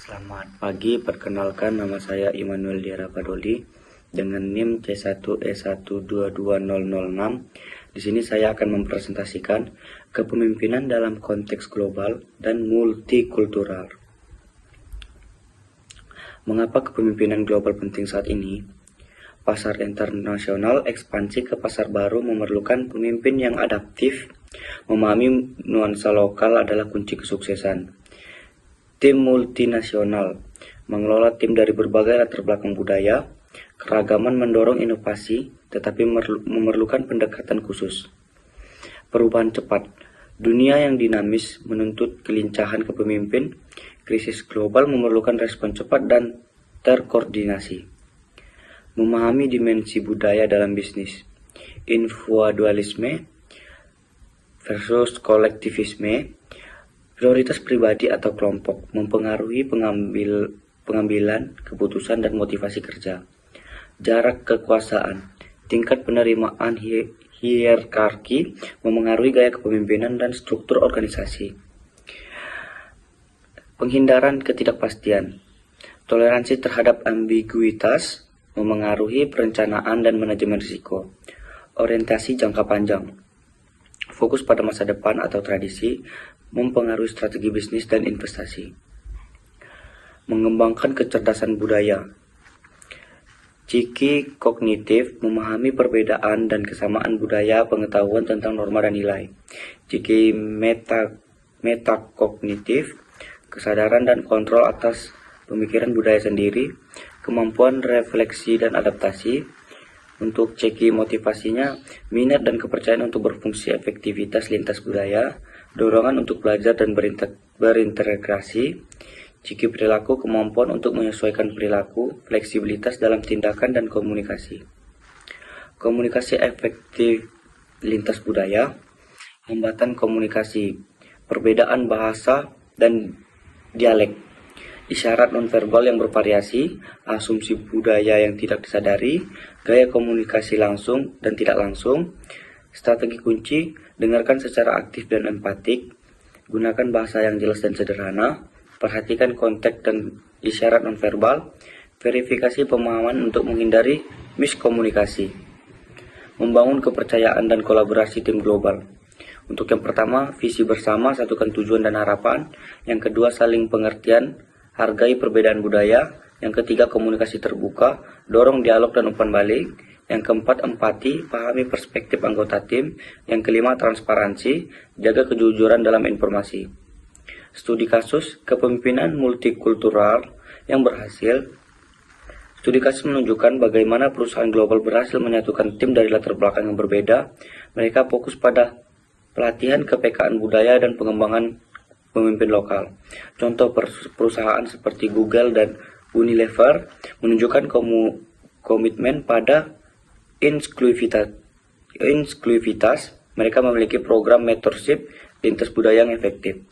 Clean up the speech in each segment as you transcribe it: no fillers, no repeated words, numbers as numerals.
Selamat pagi, perkenalkan nama saya Immanuel Diara Padoli dengan NIM C1E1222006. Di sini saya akan mempresentasikan kepemimpinan dalam konteks global dan multikultural. Mengapa kepemimpinan global penting saat ini? Pasar internasional ekspansi ke pasar baru memerlukan pemimpin yang adaptif. Memahami nuansa lokal adalah kunci kesuksesan. Tim multinasional mengelola tim dari berbagai latar belakang budaya. Keragaman mendorong inovasi, tetapi memerlukan pendekatan khusus. Perubahan cepat. Dunia yang dinamis menuntut kelincahan kepemimpin. Krisis global memerlukan respon cepat dan terkoordinasi. Memahami dimensi budaya dalam bisnis. Individualisme versus kolektivisme. Prioritas pribadi atau kelompok mempengaruhi pengambilan keputusan dan motivasi kerja. Jarak kekuasaan, tingkat penerimaan hierarki memengaruhi gaya kepemimpinan dan struktur organisasi. Penghindaran ketidakpastian, toleransi terhadap ambiguitas memengaruhi perencanaan dan manajemen risiko. Orientasi jangka panjang, fokus pada masa depan atau tradisi, mempengaruhi strategi bisnis dan investasi. Mengembangkan kecerdasan budaya. Ciki kognitif memahami perbedaan dan kesamaan budaya, pengetahuan tentang norma dan nilai. Ciki metakognitif, kesadaran dan kontrol atas pemikiran budaya sendiri, kemampuan refleksi dan adaptasi. Untuk ceki motivasinya, minat dan kepercayaan untuk berfungsi, efektivitas lintas budaya, dorongan untuk belajar dan berintegrasi. Ciki perilaku, kemampuan untuk menyesuaikan perilaku, fleksibilitas dalam tindakan dan komunikasi. Komunikasi efektif lintas budaya, hambatan komunikasi, perbedaan bahasa dan dialek. Isyarat nonverbal yang bervariasi, asumsi budaya yang tidak disadari, gaya komunikasi langsung dan tidak langsung. Strategi kunci, dengarkan secara aktif dan empatik, gunakan bahasa yang jelas dan sederhana, perhatikan konteks dan isyarat nonverbal, verifikasi pemahaman untuk menghindari miskomunikasi. Membangun kepercayaan dan kolaborasi tim global. Untuk yang pertama, visi bersama, satukan tujuan dan harapan. Yang kedua, saling pengertian, hargai perbedaan budaya. Yang ketiga, komunikasi terbuka, dorong dialog dan umpan balik. Yang keempat, empati, pahami perspektif anggota tim. Yang kelima, transparansi, jaga kejujuran dalam informasi. Studi kasus kepemimpinan multikultural yang berhasil. Studi kasus menunjukkan bagaimana perusahaan global berhasil menyatukan tim dari latar belakang yang berbeda. Mereka fokus pada pelatihan kepekaan budaya dan pengembangan pemimpin lokal. Contoh perusahaan seperti Google dan Unilever menunjukkan komitmen pada inklusivitas. Mereka memiliki program mentorship lintas budaya yang efektif.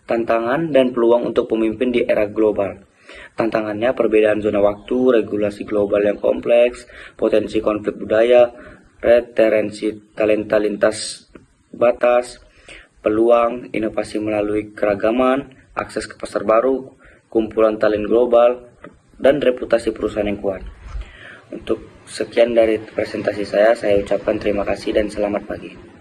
Tantangan dan peluang untuk pemimpin di era global. Tantangannya perbedaan zona waktu, regulasi global yang kompleks, potensi konflik budaya, retensi talenta lintas batas, peluang inovasi melalui keragaman, akses ke pasar baru, kumpulan talent global, dan reputasi perusahaan yang kuat. Untuk sekian dari presentasi saya ucapkan terima kasih dan selamat pagi.